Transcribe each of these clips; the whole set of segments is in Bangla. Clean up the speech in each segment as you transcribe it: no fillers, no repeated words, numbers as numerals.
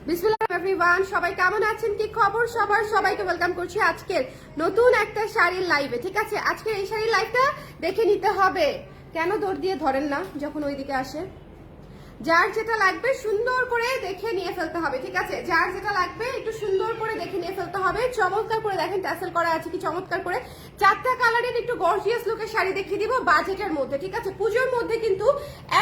বিসমিল্লাহ এভরিওয়ান, সবাই কেমন আছেন, কি খবর সবার? সবাইকে ওয়েলকাম করছি আজকের নতুন একটা শাড়ির লাইভে। ঠিক আছে, আজকের এই শাড়ির লাইভটা দেখে নিতে হবে। কেন দৌড় দিয়ে ধরেন না যখন ওইদিকে আসে? যার যেটা লাগবে সুন্দর করে দেখে নিয়ে ফেলতে হবে। ঠিক আছে, যার যেটা লাগবে একটু সুন্দর করে দেখে নিয়ে ফেলতে হবে। চমৎকার করে দেখেন ট্যাসেল করা আছে কি চমৎকার করে। চারটা কালারের একটু গর্জিয়াস লুকের শাড়ি দেখিয়ে দিব বাজেটের মধ্যে। ঠিক আছে, পুজোর মধ্যে কিন্তু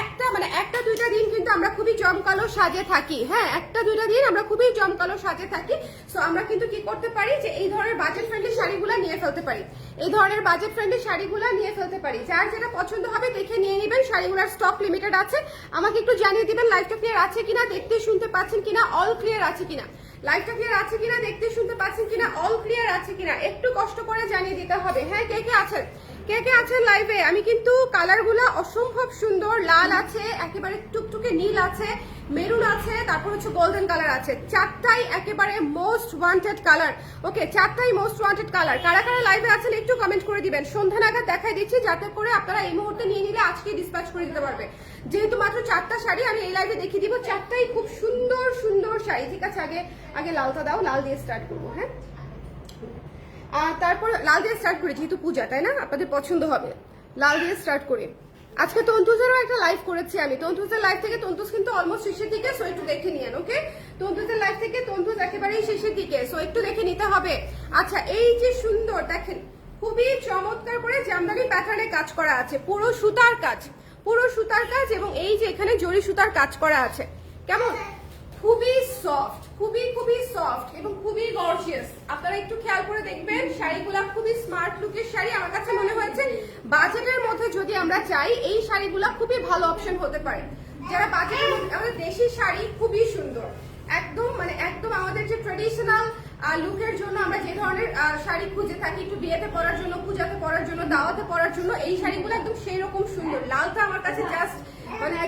একটা দুইটা দিন কিন্তু আমরা খুবই জমকালো সাজে থাকি। হ্যাঁ, একটা দুইটা দিন আমরা খুবই জমকালো সাজে থাকি। সো আমরা কিন্তু কি করতে পারি যে এই ধরনের বাজেট ফ্রেন্ডলি শাড়িগুলো নিয়ে ফেলতে পারি। এই ধরনের বাজেট ফ্রেন্ডলি শাড়িগুলো নিয়ে ফেলতে পারি। যার যেটা পছন্দ হবে দেখে নিয়ে নেবেন। শাড়িগুলোর স্টক লিমিটেড আছে। আমাকে একটু জানিয়ে দিবেন লাইভটা ক্লিয়ার আছে কিনা, দেখতে শুনতে পাচ্ছেন কিনা, অল ক্লিয়ার আছে কিনা। লাইভটা ক্লিয়ার আছে কিনা, দেখতে শুনতে পাচ্ছেন কিনা, অল ক্লিয়ার আছে কিনা একটু কষ্ট করে জানিয়ে দিতে হবে। হ্যাঁ, কে কে আছেন, কে কে আছেন লাইভে? আমি কিন্তু কালারগুলো অসম্ভব সুন্দর। লাল আছে, একেবারে টুকটুকে নীল আছে, মেরুন আছে, তারপর হচ্ছে গোল্ডেন কালার আছে। চারটাই একেবারে মোস্ট ওয়ান্টেড কালার। ওকে, চারটাই মোস্ট ওয়ান্টেড কালার। কারা কারা লাইভে আছেন একটু কমেন্ট করে দিবেন। সন্ধ্যা নাগাদ দেখাই দিচ্ছি যাতে করে আপনারা এই মুহূর্তে নিয়ে নিলে আজকে ডিসপ্যাচ করে দিতে পারবে। যেহেতু মাত্র চারটা শাড়ি আমি এই লাইভে দেখিয়ে দিব, চারটাই খুব সুন্দর সুন্দর শাড়ি। ঠিক আছে, আগে লালটা দাও, লাল দিয়ে স্টার্ট করবো। হ্যাঁ, তারপর লাল দিয়ে স্টার্ট করি, যেহেতু পূজা তাই না, আপনাদের পছন্দ হবে। লাল দিয়ে স্টার্ট করি। আজকে তন্তুজেরও একটা লাইভ করেছি আমি। তন্তুজের লাইভ থেকে তন্তুজ কিন্তু অলমোস্ট শেষের দিকে, সো একটু দেখে নিয়েন। ওকে, তন্তুজের লাইভ থেকে তন্তুজ একেবারেই শেষের দিকে, সো একটু দেখে নিতে হবে। আচ্ছা, এই যে সুন্দর দেখেন, খুবই চমৎকার করে জামদানি প্যাটার্নে কাজ করা আছে, পুরো সুতার কাজ, পুরো সুতার কাজ, এবং এই যে এখানে জরি সুতার কাজ করা আছে। কেমন? খুবই সফট, খুবই সফট এবং খুবই গর্জিয়াস। আপনারা একটু খেয়াল করে দেখবেন, শাড়িগুলা খুবই স্মার্ট লুকের শাড়ি। আমার কাছে মনে হয়েছে বাজেটের মধ্যে যদি আমরা চাই, এই শাড়িগুলা খুবই ভালো অপশন হতে পারে। যারা বাজেটের মধ্যে, আমাদের দেশি শাড়ি খুবই সুন্দর, একদম আমাদের যে ট্রেডিশনাল লুকের জন্য আমরা যে ধরনের শাড়ি খুঁজে থাকি, একটু বিয়েতে পরার জন্য, পূজাতে পরার জন্য, দাওয়াতে পরার জন্য, এই শাড়িগুলো একদম সেই রকম সুন্দর। লালটা আমার কাছে জাস্ট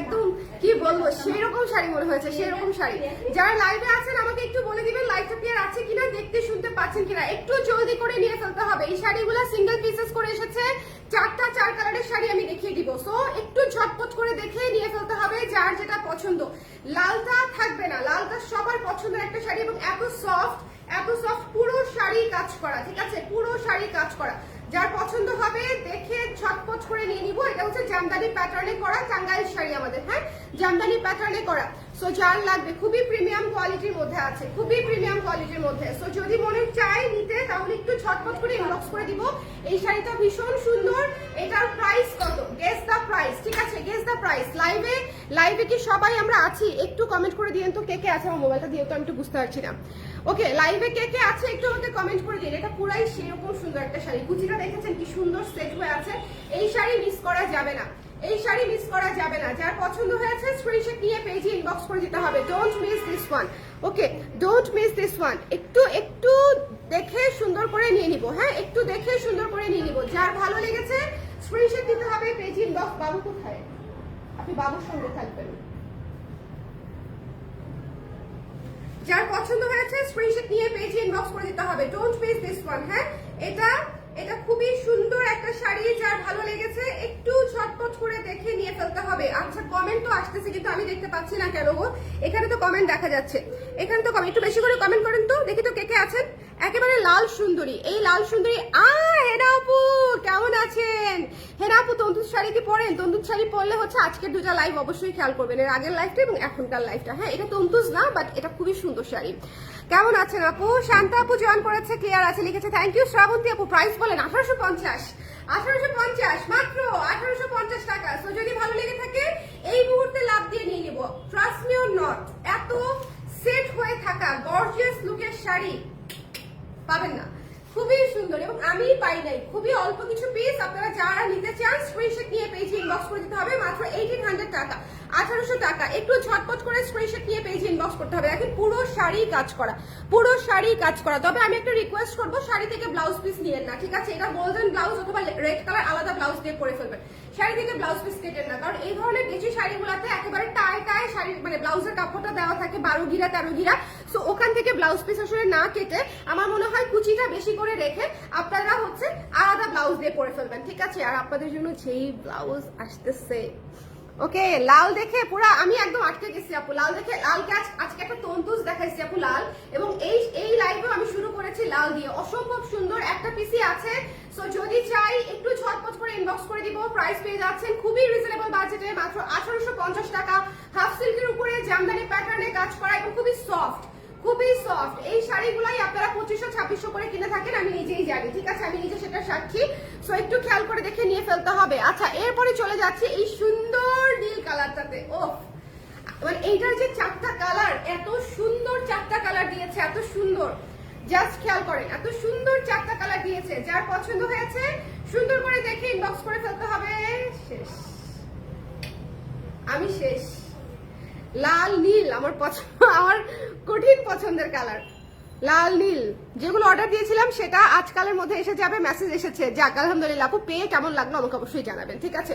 একদম কি বলবো, সেই রকম শাড়ি মনে হয়েছে, সেই রকম শাড়ি। যারা লাইভে আছেন আমাকে একটু বলে দিবেন লাইভটা ক্লিয়ার আছে কিনা, দেখতে শুনতে পাচ্ছেন কিনা। একটু জলদি করে নিয়ে ফেলতে হবে। এই শাড়িগুলো সিঙ্গেল পিসেস করে এসেছে, চার কালারের শাড়ি আমি দেখিয়ে দিব। সো একটু ঝটপট করে দেখে নিয়ে ফেলতে হবে যার যেটা পছন্দ। লালটা থাকবে না, লালটা সবার পছন্দের একটা শাড়ি, এবং এত সফট পুরো শাড়ি কাজ করা। ঠিক আছে, পুরো শাড়ি কাজ করা। যার পছন্দ হবে দেখে ঝটপট করে নিয়ে নিব। এটা হচ্ছে জামদানি প্যাটার্নে করা টাঙ্গাইল শাড়ি আমাদের। হ্যাঁ, জামদানি প্যাটার্নে করা। সো যার লাগবে, খুবই প্রিমিয়াম কোয়ালিটির মধ্যে আছে, খুবই প্রিমিয়াম কোয়ালিটির মধ্যে। সো যদি মনে চায় নিতে, তাহলে একটু ঝটপট করে ইনবক্স করে দিব। এই শাড়িটা ভীষণ সুন্দর। এটার প্রাইস কত? Guess the price. ঠিক আছে, গেস দ্য প্রাইস। লাইভে কি সবাই আমরা আছি? একটু কমেন্ট করে দিন তো কে কে আছে। আমার মোবাইলটা দিয়ে তো আমি একটু বুঝতে পারছি না। ওকে, লাইভে কে কে আছে একটু আমাকে কমেন্ট করে দিন। এটা পুরাই সেরকম সুন্দর একটা শাড়ি। কুচিটা দেখেছেন কি সুন্দর সেট হয়ে আছে। এই শাড়ি মিস করা যাবে না, এই শাড়ি মিস করা যাবে না। যার পছন্দ হয়েছে স্ক্রিনশট নিয়ে পেজে ইনবক্স করে দিতে হবে। Don't miss this one. Okay, don't miss this one. একটু দেখে সুন্দর করে নিয়ে নিব। হ্যাঁ, একটু দেখে সুন্দর করে নিয়ে নিব। যার ভালো লেগেছে স্ক্রিনশট দিতে হবে, পেজে ইনবক্স। বাবু কোথায়? আপনি বাবুর সঙ্গে থাকবেন। যার পছন্দ হয়েছে স্ক্রিনশট নিয়ে পেজে ইনবক্স করে দিতে হবে। Don't miss this one. হ্যাঁ, এটা খুবই সুন্দর একটা শাড়ি। যার ভালো লেগেছে একটু ঝটপট করে দেখে নিয়ে ফেলতে হবে। আচ্ছা, কমেন্ট তো আসতেছে কিন্তু আমি দেখতে পাচ্ছি না কেন গো? এখানে তো কমেন্ট দেখা যাচ্ছে, এখানে তো কমেন্ট। একটু বেশি করে কমেন্ট করেন তো, দেখি তো কে কে আছেন। একেবারে লাল সুন্দরী, এই লাল সুন্দরী। হেনা আপু কেমন আছেন? হেনা আপু তন্দুর শাড়ি কি পরেন? তন্দুর শাড়ি পরলে হচ্ছে আজকের দুটা লাইভ অবশ্যই খেয়াল করবেন, এর আগের লাইভটা এবং এখনকার লাইভটা। হ্যাঁ, এটা তন্দুজ না, বাট এটা খুবই সুন্দর শাড়ি। কেমন আছেন আপু? শান্তা আপু জয়েন করেছে, ক্লিয়ার আছে লিখেছে। Thank you. শ্রাবন্তী আপু প্রাইস বলেন। 1850 মাত্র 1850 টাকা। সো যদি ভালো লেগে থাকে এই মুহূর্তে লাভ দিয়ে নিয়ে নিব। ট্রাস্ট মি অর নট, এত সেট হয়ে থাকা গর্জিয়াস লুকের শাড়ি পাবেন না। খুবই সুন্দর, এবং আমি পাই নাই, খুবই অল্প কিছু পিস। আপনারা যারা নিতে চান স্ক্রিনশট নিয়ে পেজে ইনবক্স করে দিতে হবে। মাত্র 1800 টাকা, 1800 টাকা। একটু ঝটপট করে স্ক্রিনশট নিয়ে পেজে ইনবক্স করতে হবে। দেখেন পুরো শাড়ি কাজ করা, পুরো শাড়ি কাজ করা। তবে আমি একটা রিকোয়েস্ট করবো, শাড়ি থেকে ব্লাউজ পিস নিয়েন না। ঠিক আছে, এটা গোল্ডেন ব্লাউজ অথবা রেড কালার আলাদা ব্লাউজ দিয়ে করে ফেলবেন। শাড়ি থেকে ব্লাউজ পিস কেটেন না, কারণ এই ধরনের দেশি শাড়িগুলোতে একেবারে টাই শাড়ি, ব্লাউজের কাপড়টা দেওয়া থাকে 12 ঘিরা 13 ঘিরা। সো ওখান থেকে ব্লাউজ পিস আসলে না কেটে আমার মনে হয় কুচিটা বেশি করে রেখে আপনারা হচ্ছে আলাদা ব্লাউজ দিয়ে পরে ফেলবেন। ঠিক আছে, আর আপনাদের জন্য যেই ব্লাউজ আসতেছে ওকে লাল দেখে পুরা আমি একদম আটকে গেছি আপু। লাল দেখে, লালকে আজকে একটা তন্তুজ দেখা দেখাইছি আপু লাল, এবং এই লাইভেও আমি শুরু করেছি লাল দিয়ে। অসম্ভব সুন্দর একটা পিসই আছে, সো যদি চাই একটু ঝটপট করে ইনবক্স করে দিব। প্রাইস পেয়ে যাচ্ছেন খুবই রিজনেবল বাজেটে, মাত্র 1850 টাকা। হাফ সিল্কের উপরে জামদানি প্যাটার্নে কাজ করা এবং খুবই সফট, খুবই সফট। এই শাড়িগুলাই আপনারা 2500-2600 করে কিনে থাকেন, আমি নিজেই জানি, ঠিক আছে, আমি নিজে সেটা সাক্ষী। সো একটু খেয়াল করে দেখে নিয়ে ফেলতে হবে। আচ্ছা, এরপরে চলে যাচ্ছি এই সুন্দর নীল কালারটাতে। ও মানে এইটার যে 4টা কালার, এত সুন্দর 4টা কালার দিয়েছে, এত সুন্দর, জাস্ট খেয়াল করেন, এত সুন্দর 4টা কালার দিয়েছে। যার পছন্দ হয়েছে সুন্দর করে দেখে ইনবক্স করে ফেলতে হবে। শেষ, আমি শেষ। লাল নীল আমার পছন্দ, আমার কঠিন পছন্দের কালার লাল নীল। যেগুলো অর্ডার দিয়েছিলাম সেটা আজকালের মধ্যে এসে যাবে, মেসেজ এসেছে। যাক আলহামদুলিল্লাহ আপু, পেয়ে কেমন লাগলো আমাকে অবশ্যই জানাবেন, ঠিক আছে?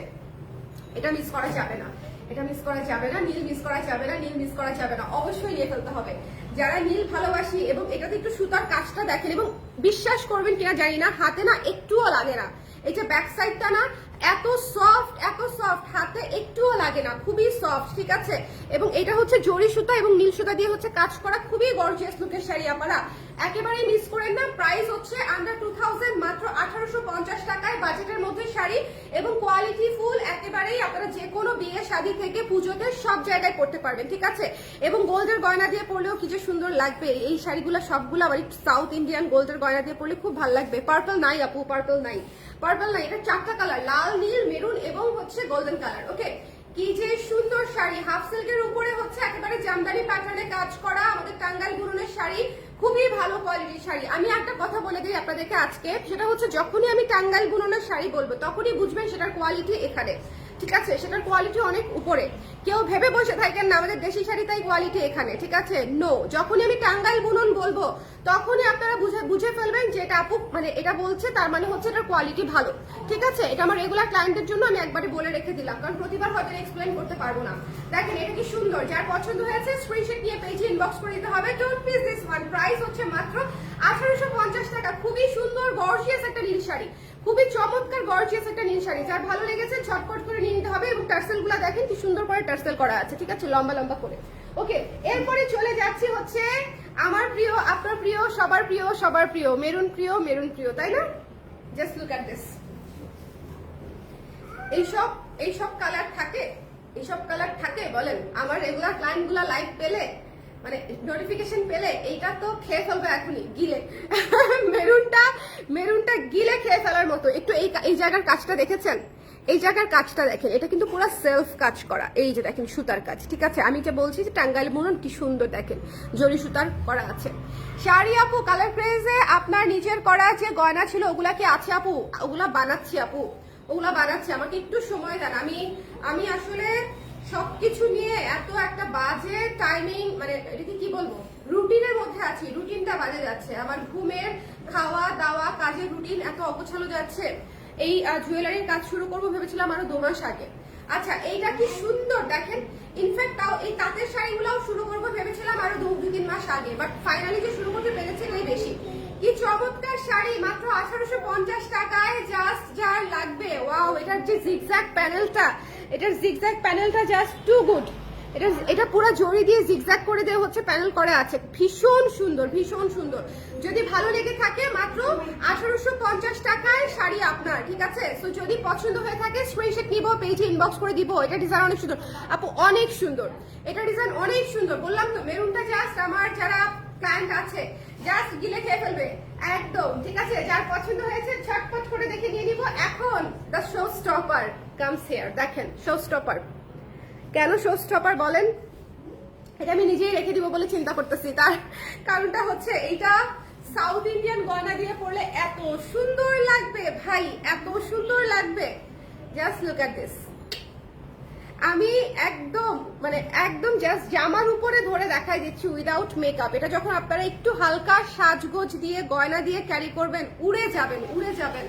এটা মিস করা যাবে না, এটা মিস করা যাবে না, নীল মিস করা যাবে না, নীল মিস করা যাবে না, অবশ্যই নিয়ে ফেলতে হবে। যারা নীল ভালোবাসি, এবং এটাতে একটু সুতার কাজটা দেখেন, এবং বিশ্বাস করবেন কিনা জানি না, হাতে না একটুও লাগে না। এই যে ব্যাক সাইডটা না এত সফট, এত সফট, হাতে একটুও লাগে না, খুবই সফট, ঠিক আছে? এবং এটা হচ্ছে জরি সুতা এবং নীল সুতা দিয়ে হচ্ছে কাজ করা, খুবই গর্জিয়াস লুকের শাড়ি। আপনারা একেবারেই মিস করেন না। প্রাইস হচ্ছে আন্ডার 2000, মাত্র 1850 টাকায় বাজেটের মধ্যে শাড়ি, এবং কোয়ালিটি ফুল। একেবারেই আপনারা যে কোনো বিয়ে শাদী থেকে পুজোতে সব জায়গায় পড়তে পারবেন, ঠিক আছে? এবং গোল্ডের গয়না দিয়ে পরলেও কি যে সুন্দর লাগবে। এই শাড়িগুলো সবগুলো আবার সাউথ ইন্ডিয়ান গোল্ডের গয়না দিয়ে পরলে খুব ভালো লাগবে। পার্পল নাই আপু, পার্পল নাই, পার্পল নাই। এটা 4টা কালার, লাল, নীল, মেরুন এবং হচ্ছে গোল্ডেন কালার। ওকে, কি যে সুন্দর শাড়ি। হাফ সিল্কের উপরে হচ্ছে একেবারে জামদানি প্যাটার্নে কাজ করা আমাদের টাঙ্গাইল বুননের শাড়ি, খুবই ভালো কোয়ালিটির শাড়ি। আমি একটা কথা বলে দিই আপনাদেরকে আজকে, সেটা হচ্ছে যখনই আমি টাঙ্গাইল বুননের শাড়ি বলবো তখনই বুঝবেন সেটার কোয়ালিটি এখানে, ঠিক আছে? সেটার কোয়ালিটি অনেক উপরে। কেউ ভেবে বসে থাকেন না আমাদের দেশি শাড়ি তাই কোয়ালিটি এখানে, ঠিক আছে? নো, যখনই আমি টাঙ্গাইল বুনন বলবো তখনই আপনারা বুঝে ফেলবেন যে এটা আপু মানে এটা বলছে, তার মানে হচ্ছে এটার কোয়ালিটি ভালো, ঠিক আছে? এটা আমার রেগুলার ক্লায়েন্টের জন্য আমি একবারে বলে রেখে দিলাম, কারণ প্রতিবার হয়তো এক্সপ্লেইন করতে পারবো না। দেখেন এটা কি সুন্দর। যার পছন্দ হয়েছে স্ক্রিনশট নিয়ে পেজে ইনবক্স করে দিতে হবে। Don't miss this one. Price হচ্ছে মাত্র 1850 টাকা। খুবই সুন্দর গর্জিয়াস একটা নীল শাড়ি, খুবই চমৎকার গর্জিয়াস একটা নীল শাড়ি। যার ভালো লেগেছে ঝটপট করে নিয়ে নিতে হবে। এবং টার্সেল গুলা দেখেন কি সুন্দর করে টার্সেল করা আছে, ঠিক আছে? লম্বা লম্বা করে। ওকে, এরপরে চলে যাচ্ছি হচ্ছে আমার প্রিয়, আপনার প্রিয়, সবার প্রিয়, সবার প্রিয় মেরুন প্রিয়, মেরুন প্রিয়, তাই না? Just look at this. এইসব কালার থাকে, এইসব কালার থাকে বলেন? আমার রেগুলার ক্লায়েন্ট গুলা লাইভ পেলে, মানে নোটিফিকেশন পেলে এইটা তো খেয়ে ফেলবে এখনই গিলে। মেরুনটা গিলে খেয়ে ফেলার মতো। একটু এই জায়গার কাজটা দেখেছেন? এই জায়গার কাজটা দেখেন, এটা কিন্তু পুরো সেলফ কাজ করা। এই যে দেখেন সুতার কাজ, ঠিক আছে? আমি যে বলছি যে টাঙ্গাইল বুনন কি সুন্দর দেখেন, জরি সুতার করা আছে। শাড়ি আপু কালার ক্রেজে আপনার নিজের করা যে গয়না ছিল ওগুলা কি আছে আপু? ওগুলা বানাচ্ছি আপু, ওগুলা বানাচ্ছি। আমাকে একটু সময় দেন। আমি আসলে সবকিছু নিয়ে এত একটা বাজে টাইমিং, মানে এটাকে কি বলবো, রুটিনের মধ্যে আছি। রুটিনটা বাজে যাচ্ছে আমার, ঘুমের, খাওয়া দাওয়া, কাজের রুটিন এত অগোছালো যাচ্ছে। এই জুয়েলারির কাজ শুরু করবো ভেবেছিলাম আরো 2 মাস আগে। আচ্ছা, এইটা কি সুন্দর দেখেন। ইনফ্যাক্ট তাও এই তাঁতের শাড়িগুলোও শুরু করবো ভেবেছিলাম আরো 2-3 মাস আগে, বাট ফাইনালি যে শুরু করতে পেরেছি এটাই বেশি। কি চমৎকার শাড়ি, মাত্র 1850 টাকায়। জাস্ট যার লাগবে, ওয়াও। এটার যে জিগজ্যাগ প্যানেলটা, এটার জিগজ্যাগ প্যানেলটা জাস্ট টু গুড। এটা পুরো জড়ি দিয়ে জিগজ্যাগ করে দেওয়া হচ্ছে, প্যানেল করা আছে, ভীষণ সুন্দর, ভীষণ সুন্দর। যদি ভালো লেগে থাকে মাত্র 1850 টাকায় শাড়ি আপনার, ঠিক আছে? সো যদি পছন্দ হয়ে থাকে স্ক্রিনশট নিব, পেজে ইনবক্স করে দিব। এটা ডিজাইন অনেক সুন্দর আপু, অনেক সুন্দর। এটা ডিজাইন অনেক সুন্দর, বললাম তো। মেরুনটা জাস্ট আমার যারা ক্লায়েন্ট আছে জাস্ট গিলে খেয়ে ফেলবে একদম, ঠিক আছে? যার পছন্দ হয়েছে ঝটপট করে দেখে নিয়ে নিব। এখন the show stopper comes here. দেখেন শো স্টপার, কেন শো স্টপার বলেন? এটা আমি নিজেই রেখে দিব বলে চিন্তা করতেছি। তার কারণটা হচ্ছে এইটা সাউথ ইন্ডিয়ান গয়না দিয়ে পরলে এত সুন্দর লাগবে ভাই, এত সুন্দর লাগবে। Just look at this. আমি একদম জাস্ট জামার উপরে ধরে দেখাই দিচ্ছি উইদাউট মেকআপ। এটা যখন আপনারা একটু হালকা সাজগোজ দিয়ে গয়না দিয়ে ক্যারি করবেন, উড়ে যাবেন, উড়ে যাবেন।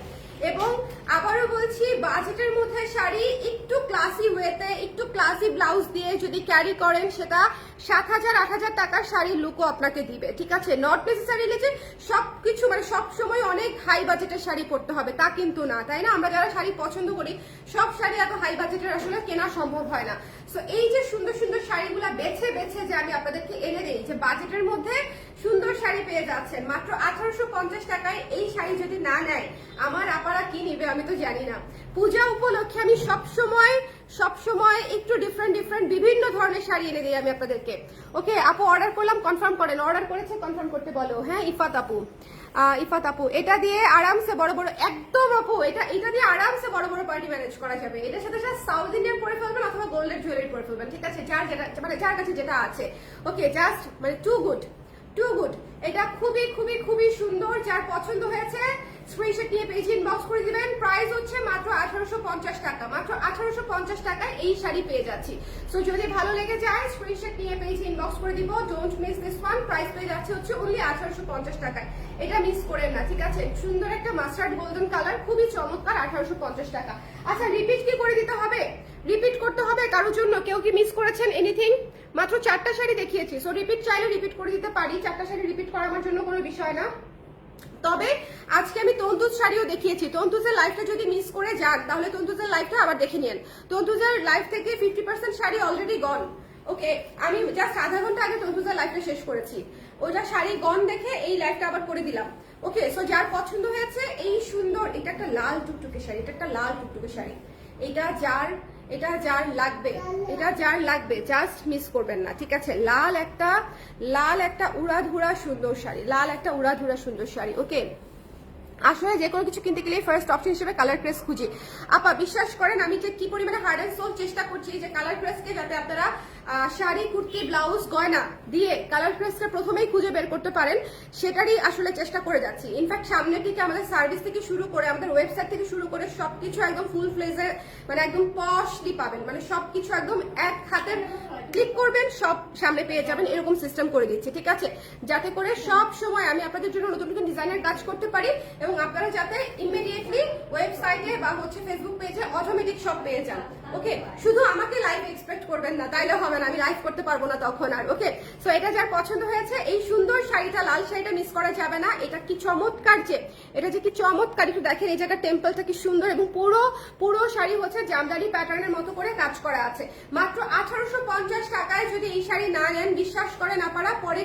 এবং আবারও বলছি বাজেটের মধ্যে শাড়ি একটু ক্লাসি ওয়েতে একটু ক্লাসি ব্লাউজ দিয়ে যদি ক্যারি করেন সেটা 7,000 8,000 টাকার শাড়ির লুকও আপনাকে দিবে, ঠিক আছে? নট নেসেসারিলি যে সবকিছু মানে সব সময় অনেক হাই বাজেটের শাড়ি পরতে হবে তা কিন্তু না, তাই না? আমরা যারা শাড়ি পছন্দ করি সব শাড়ি এত হাই বাজেটের আসলে কেনা সম্ভব হয় না। সো এই যে সুন্দর সুন্দর শাড়িগুলা বেছে বেছে যে আমি আপনাদেরকে এনে দিই, যে বাজেটের মধ্যে সুন্দর শাড়ি পেয়ে যাচ্ছেন মাত্র 1850 টাকায়। এই শাড়ি যদি না নেয় আমার আপারা কি নিবে আমি তো জানি না। পূজা উপলক্ষে আমি সবসময় একটু ডিফারেন্ট বিভিন্ন ধরনের শাড়ি এনে দিই আমি আপনাদেরকে। ওকে আপু অর্ডার করলাম, কনফার্ম করেন। অর্ডার করেছে কনফার্ম করতে বলো। হ্যাঁ ইফাত আপু এটা দিয়ে আরামসে বড় বড় একদম আপু এটা দিয়ে আরামসে বড় বড় পার্টি ম্যানেজ করা যাবে। এটার সাথে সাউথ ইন্ডিয়ান পরে ফেলবেন অথবা গোল্ডের জুয়েলারি পরে ফেলবেন, ঠিক আছে? যার যেটা মানে যার কাছে যেটা আছে। ওকে জাস্ট মানে টু গুড। এটা খুবই সুন্দর। যার পছন্দ হয়েছে স্ক্রিনশট নিয়ে পেজ ইনবক্স করে দিবেন। প্রাইস হচ্ছে মাত্র 1850 টাকা। মাত্র 1850 টাকায় এই শাড়ি পেয়ে যাচ্ছি। সো যদি ভালো লেগে যায় স্ক্রিনশট নিয়ে পেজ ইনবক্স করে দিব। Don't miss this one. Price পেয়ে যাচ্ছে হচ্ছে অনলি 1850 টাকায়। এটা মিস করেন না, ঠিক আছে? সুন্দর একটা মাস্টার্ড গোল্ডেন কালার, খুবই চমৎকার। 1850 টাকা। আচ্ছা রিপিট কি করে দিতে হবে? রিপিট করতে হবে কারোর জন্য? কেউ কি মিস করেছেন এনিথিং? মাত্র 4টা শাড়ি দেখিয়েছি। সো রিপিট চাইলে রিপিট করে দিতে পারি। 4টা শাড়ি রিপিট করা আমার জন্য কোনো বিষয় না। তবে আজকে আমি তন্তুজ শাড়িও দেখিয়েছি। তন্তুজের লাইফটা যদি মিস করে যান তাহলে তন্তুজের লাইফটা আবার দেখে নিন। তন্তুজের লাইফ থেকে 50% শাড়ি অলরেডি গন। ওকে আমি জাস্ট আধা ঘন্টা আগে তন্তুজের লাইফটা শেষ করেছি। ওইটা শাড়ি গন দেখে এই লাইফটা আবার করে দিলাম। ওকে সো যার পছন্দ হয়েছে এই সুন্দর, এটা একটা লাল টুকটুকে শাড়ি, এটা একটা লাল টুকটুকে শাড়ি, এটা যার লাগবে জাস্ট মিস করবেন না, ঠিক আছে? লাল একটা উড়াধুরা সুন্দর শাড়ি, ওকে। আসলে যে কোনো কিছু কিনতে গেলে ফার্স্ট অপশন হিসেবে কালার ক্রেস খুঁজি। আপা বিশ্বাস করেন আমি যে কি পরিমাণে হার্ড অ্যান্ড সোল চেষ্টা করছি যে কালার ক্রেসকে যাতে আপনারা শাড়ি কুর্তি ব্লাউজ গয়না দিয়ে কালার ক্রেসটা প্রথমেই খুঁজে বের করতে পারেন, সেটারই আসলে চেষ্টা করে যাচ্ছি। ইনফ্যাক্ট সামনের দিকে আমাদের সার্ভিস থেকে শুরু করে আমাদের ওয়েবসাইট থেকে শুরু করে সবকিছু একদম ফুল ফ্লেজে মানে একদম পশলি পাবেন, মানে সবকিছু একদম এক হাতের ক্লিক করবেন সব সামনে পেয়ে যাবেন, এরকম সিস্টেম করে দিচ্ছি, ঠিক আছে? যাতে করে সব সময় আমি আপনাদের জন্য নতুন নতুন ডিজাইনের কাজ করতে পারি এবং আপনারা যাতে ইমিডিয়েটলি ওয়েবসাইটে বা হচ্ছে ফেসবুক পেজে অটোমেটিক সব পেয়ে যান। ওকে শুধু আমাকে লাইভ এক্সপেক্ট করবেন না, তাইলে হবে না, আমি লাইভ করতে পারবো না তখন আর। ওকে সো এটা যার পছন্দ হয়েছে এই সুন্দর শাড়িটা, লাল শাড়িটা মিস করা যাবে না। এটা কি চমৎকার, এটা যে কি চমৎকার, একটু দেখেন এই জায়গার টেম্পলটা কি সুন্দর এবং পুরো শাড়ি হচ্ছে জামদানি প্যাটার্নের মতো করে কাজ করা আছে। মাত্র 1850 টাকায় যদি এই শাড়ি না নেন বিশ্বাস করেন আপনারা পরে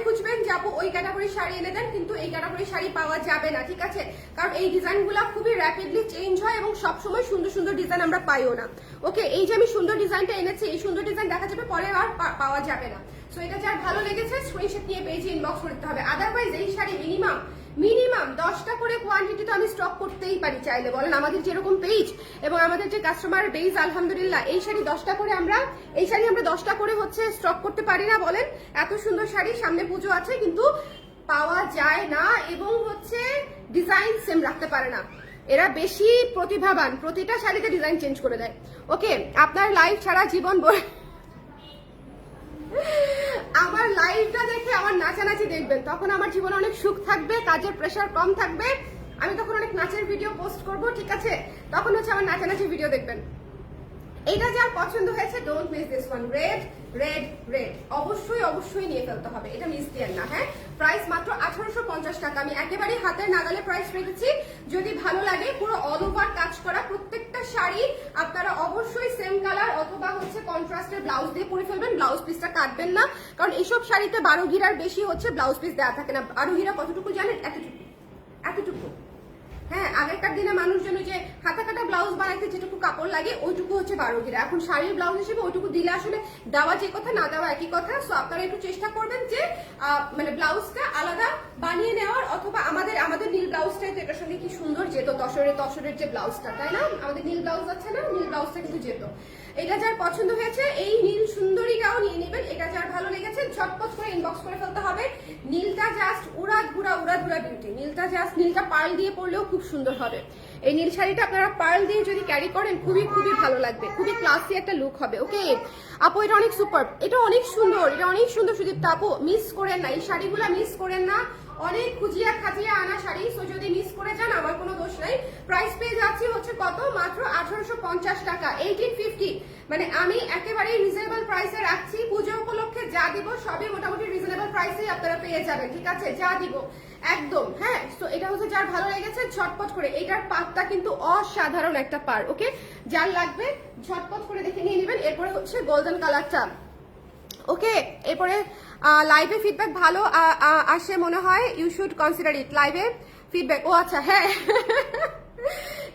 খুঁজবেন যাবো ওই ক্যাটাগরির শাড়ি এনে দেন, কিন্তু এই ক্যাটাগরির শাড়ি পাওয়া যাবে না, ঠিক আছে? কারণ এই ডিজাইনগুলো খুবই র্যাপিডলি চেঞ্জ হয় এবং সবসময় সুন্দর সুন্দর ডিজাইন আমরা পাইও না। ওকে এই যে আমি সুন্দর ডিজাইনটা এনেছি, এই সুন্দর ডিজাইন দেখা যাবে পরে আর পাওয়া যাবে না। সো এটা যার ভালো লেগেছে স্ক্রিনশট নিয়ে পেজে ইনবক্স করতে হবে। আদারওয়াইজ এই শাড়ি মিনিমাম 10টা করে কোয়ান্টিটি তো আমি স্টক করতেই পারি চাইলে, বলেন? আমাদের যেরকম পেজ এবং আমাদের যে কাস্টমার বেজ আলহামদুলিল্লাহ, এই শাড়ি 10টা করে আমরা 10টা করে হচ্ছে স্টক করতে পারি না, বলেন? এত সুন্দর শাড়ি, সামনে পুজো আছে কিন্তু পাওয়া যায় না এবং হচ্ছে ডিজাইন সেম রাখতে পারে না। এরা বেশি প্রতিভাবান, প্রতিটা শাড়িতে ডিজাইন চেঞ্জ করে দেয়। ওকে আপনার লাইভ ছাড়া জীবন আমার লাইভটা দেখে আমার নাচানাচি দেখবেন, তখন আমার জীবনে অনেক সুখ থাকবে, কাজের প্রেশার কম থাকবে, আমি তখন অনেক নাচের ভিডিও পোস্ট করব, ঠিক আছে? তখন হচ্ছে আমার নাচানাচি ভিডিও দেখবেন। এটা যার পছন্দ হয়েছে don't miss this one. Red অবশ্যই নিয়ে ফেলতে হবে, এটা মিস দিয়েন না। হ্যাঁ প্রাইস মাত্র 1850 টাকা। আমি একেবারে হাতের নাগালে প্রাইস রেখেছি। যদি ভালো লাগে পুরো অল ওভার কাজ করা প্রত্যেকটা শাড়ি আপনারা অবশ্যই সেম কালার অথবা হচ্ছে কন্ট্রাস্টের ব্লাউজ দিয়ে পরে ফেলবেন, ব্লাউজ পিসটা কাটবেন না, কারণ এইসব শাড়িতে 12 ঘিরার বেশি হচ্ছে ব্লাউজ পিস দেওয়া থাকে না। 12 ঘিরা কতটুকু জানেন? এতটুকু। হ্যাঁ আগেরকার দিনে মানুষজন যে হাতা কাটা ব্লাউজ বানাইতে যেটুকু কাপড় লাগে ওইটুকু হচ্ছে 12 ঘিরা। এখন শাড়ির ব্লাউজ হিসেবে ওইটুকু দিলে আসলে দেওয়া যে কথা না দেওয়া একই কথা। সো আপনারা একটু চেষ্টা করবেন যে মানে ব্লাউজটা আলাদা বানিয়ে নেওয়ার, অথবা আমাদের নীল ব্লাউজটাই তো এটার সঙ্গে কি সুন্দর যেত, তসরের যে ব্লাউজটা, তাই না? আমাদের নীল ব্লাউজ আছে না, নীল ব্লাউজটা কিন্তু যেত। এটা যার পছন্দ হয়েছে এই নীল সুন্দরীটাও নিয়ে নেবেন। এটা যার ভালো লেগেছে ঝটপট করে ইনবক্স করে ফেলতে হবে। নীলটা জাস্ট উড়াধুরা বিউটি। নীলটা পার্ল দিয়ে পরলেও খুব সুন্দর হবে। এই নীল শাড়িটা আপনারা পার্ল দিয়ে যদি ক্যারি করেন খুবই ভালো লাগবে, খুবই ক্লাসি একটা লুক হবে। ওকে আপু এটা অনেক সুপার, এটা অনেক সুন্দর সুদীপ্তা আপু, মিস করেন না, এই শাড়িগুলো মিস করেন না। অনেক খুঁজিয়া খাজিয়া আনা শাড়ি। সো যদি মিস করে যান আমার কোনো দোষ নাই। প্রাইস পেয়ে যাচ্ছি হচ্ছে কত, মাত্র 1850 টাকা, 1850। মানে আমি একেবারেই রিজনেবল প্রাইসে রাখছি। পুজো উপলক্ষে যা দিব সবই মোটামুটি রিজনেবল প্রাইসেই আপনারা পেয়ে যাবেন, ঠিক আছে, যা দিব একদম। হ্যাঁ, তো এটা হচ্ছে যার ভালো লেগেছে ঝটপট করে, এটার পাটটা কিন্তু অসাধারণ একটা পার। ওকে, যার লাগবে ঝটপট করে দেখে নিয়ে নেবেন। এরপরে হচ্ছে গোল্ডেন কালারটা। ওকে, এরপরে লাইভে ফিডব্যাক ভালো আসে মনে হয়, ইউ শুড কনসিডার ইট। লাইভে ফিডব্যাক, ও আচ্ছা হ্যাঁ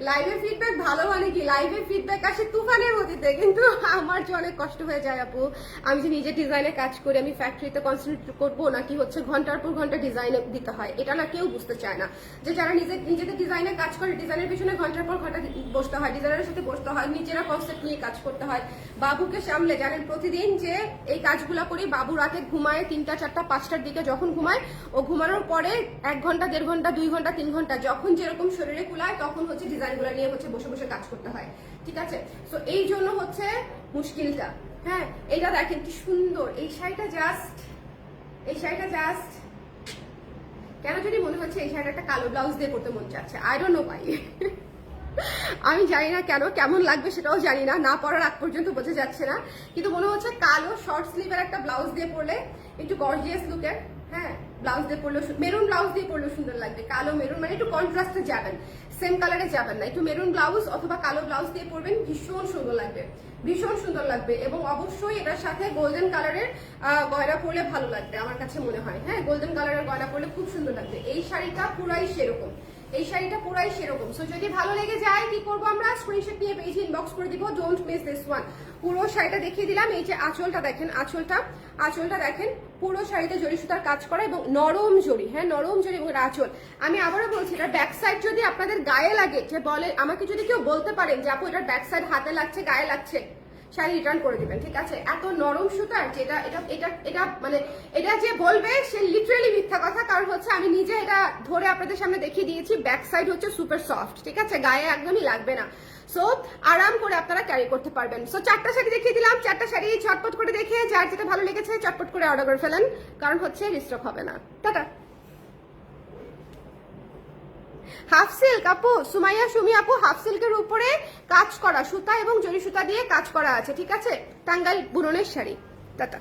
লাইভে ফিডব্যাক ভালো মানে কি, লাইভে ফিডব্যাক আসে তুফানের গতিতে, কিন্তু আমার যে অনেক কষ্ট হয়ে যায় আপু। আমি যে নিজে ডিজাইনে কাজ করি, আমি ফ্যাক্টরিতে কনসেন্ট্রেট করবো নাকি হচ্ছে ঘন্টার পর ঘন্টা ডিজাইনে দিতে হয়, এটা না কেউ বুঝতে চায় না। যে যারা নিজেদের ডিজাইনে কাজ করে, ডিজাইনের পিছনে ঘন্টার পর ঘন্টা বসতে হয়, ডিজাইনের সাথে বসতে হয়, নিজেরা কনসেপ্ট নিয়ে কাজ করতে হয়, বাবুকে সামলে। জানেন প্রতিদিন যে এই কাজগুলো করি, বাবু রাতে ঘুমায় 3টা 4টা 5টার দিকে, যখন ঘুমায় ও ঘুমানোর পরে 1 ঘন্টা 1.5 ঘন্টা 2 ঘন্টা 3 ঘন্টা যখন যেরকম শরীরে কুলায় তখন হচ্ছে ডিজাইনগুলো নিয়ে হচ্ছে বসে বসে কাজ করতে হয়, ঠিক আছে। তো এই জন্য হচ্ছে মুশকিলটা। হ্যাঁ, এটা দেখেন কি সুন্দর এই শাড়িটা, জাস্ট কেন যদি মনে হচ্ছে এই শাড়িটা একটা কালো ব্লাউজ দিয়ে পরতে মন চাচ্ছে, আই ডোন্ট নো ভাই আমি জানি না কেন, কেমন লাগবে সেটাও জানি না, না পরার আগ পর্যন্ত বোঝা যাচ্ছে না, কিন্তু মনে হচ্ছে কালো শর্ট স্লিভের একটা ব্লাউজ দিয়ে পরলে একটু গর্জিয়াস লুকের, হ্যাঁ ব্লাউজ দিয়ে পরলে, মেরুন ব্লাউজ দিয়ে পরলে সুন্দর লাগবে। কালো মেরুন মানে একটু কন্ট্রাস্টে যাবেন, সেম কালারে যাবেন না, একটু মেরুন ব্লাউজ অথবা কালো ব্লাউজ দিয়ে পরবেন, ভীষণ সুন্দর লাগবে, ভীষণ সুন্দর লাগবে। এবং অবশ্যই এটার সাথে গোল্ডেন কালারের গয়না পরলে ভালো লাগবে আমার কাছে মনে হয়। হ্যাঁ, গোল্ডেন কালারের গয়না পরলে খুব সুন্দর লাগবে। এই শাড়িটা পুরাই সেরকম, এই শাড়িটা পুরাই সেরকম। সো যদি ভালো লেগে যায় কি করবো আমরা, স্ক্রিনশট নিয়ে পেজে ইনবক্স করে দিব, ডোন্ট মিস দিস ওয়ান। পুরো শাড়িটা দেখিয়ে দিলাম। এই যে আঁচলটা দেখেন, আঁচলটা দেখেন, পুরো শাড়িতে জরি সুতার কাজ করা এবং নরম জরি, হ্যাঁ নরম জরি এবং আঁচল। আমি আবারও বলছি, এটার ব্যাক সাইড যদি আপনাদের গায়ে লাগে, যে বলে আমাকে যদি কেউ বলতে পারেন যে আপু এটার ব্যাক সাইড হাতে লাগছে গায়ে লাগছে, শাড়ি রিটার্ন করে দিবেন, ঠিক আছে। এত নরম সুতার, যেটা এটা এটা এটা মানে এটা যে বলবে সে লিটারালি মিথ্যা কথা, কারণ হচ্ছে আমি নিজে এটা ধরে আপনাদের সামনে দেখিয়ে দিয়েছি। ব্যাক সাইড হচ্ছে সুপার সফট, ঠিক আছে, গায়ে একদমই লাগবে না। সো আরাম করে আপনারা ক্যারি করতে পারবেন। সো 4টা শাড়ি দেখিয়ে দিলাম, 4টা শাড়ি ঝটপট করে দেখে যার যেটা ভালো লেগেছে চটপট করে অর্ডার করে ফেলেন, কারণ হচ্ছে রিস্টক হবে না। টাটা। হাফ সিল্ক আপু, সুমাইয়া সুমি আপু, হাফ সিল্কের উপরে কাজ করা সুতা এবং জরি সুতা দিয়ে কাজ করা আছে, ঠিক আছে, টাঙ্গাইল বুননের শাড়ি। টাটা।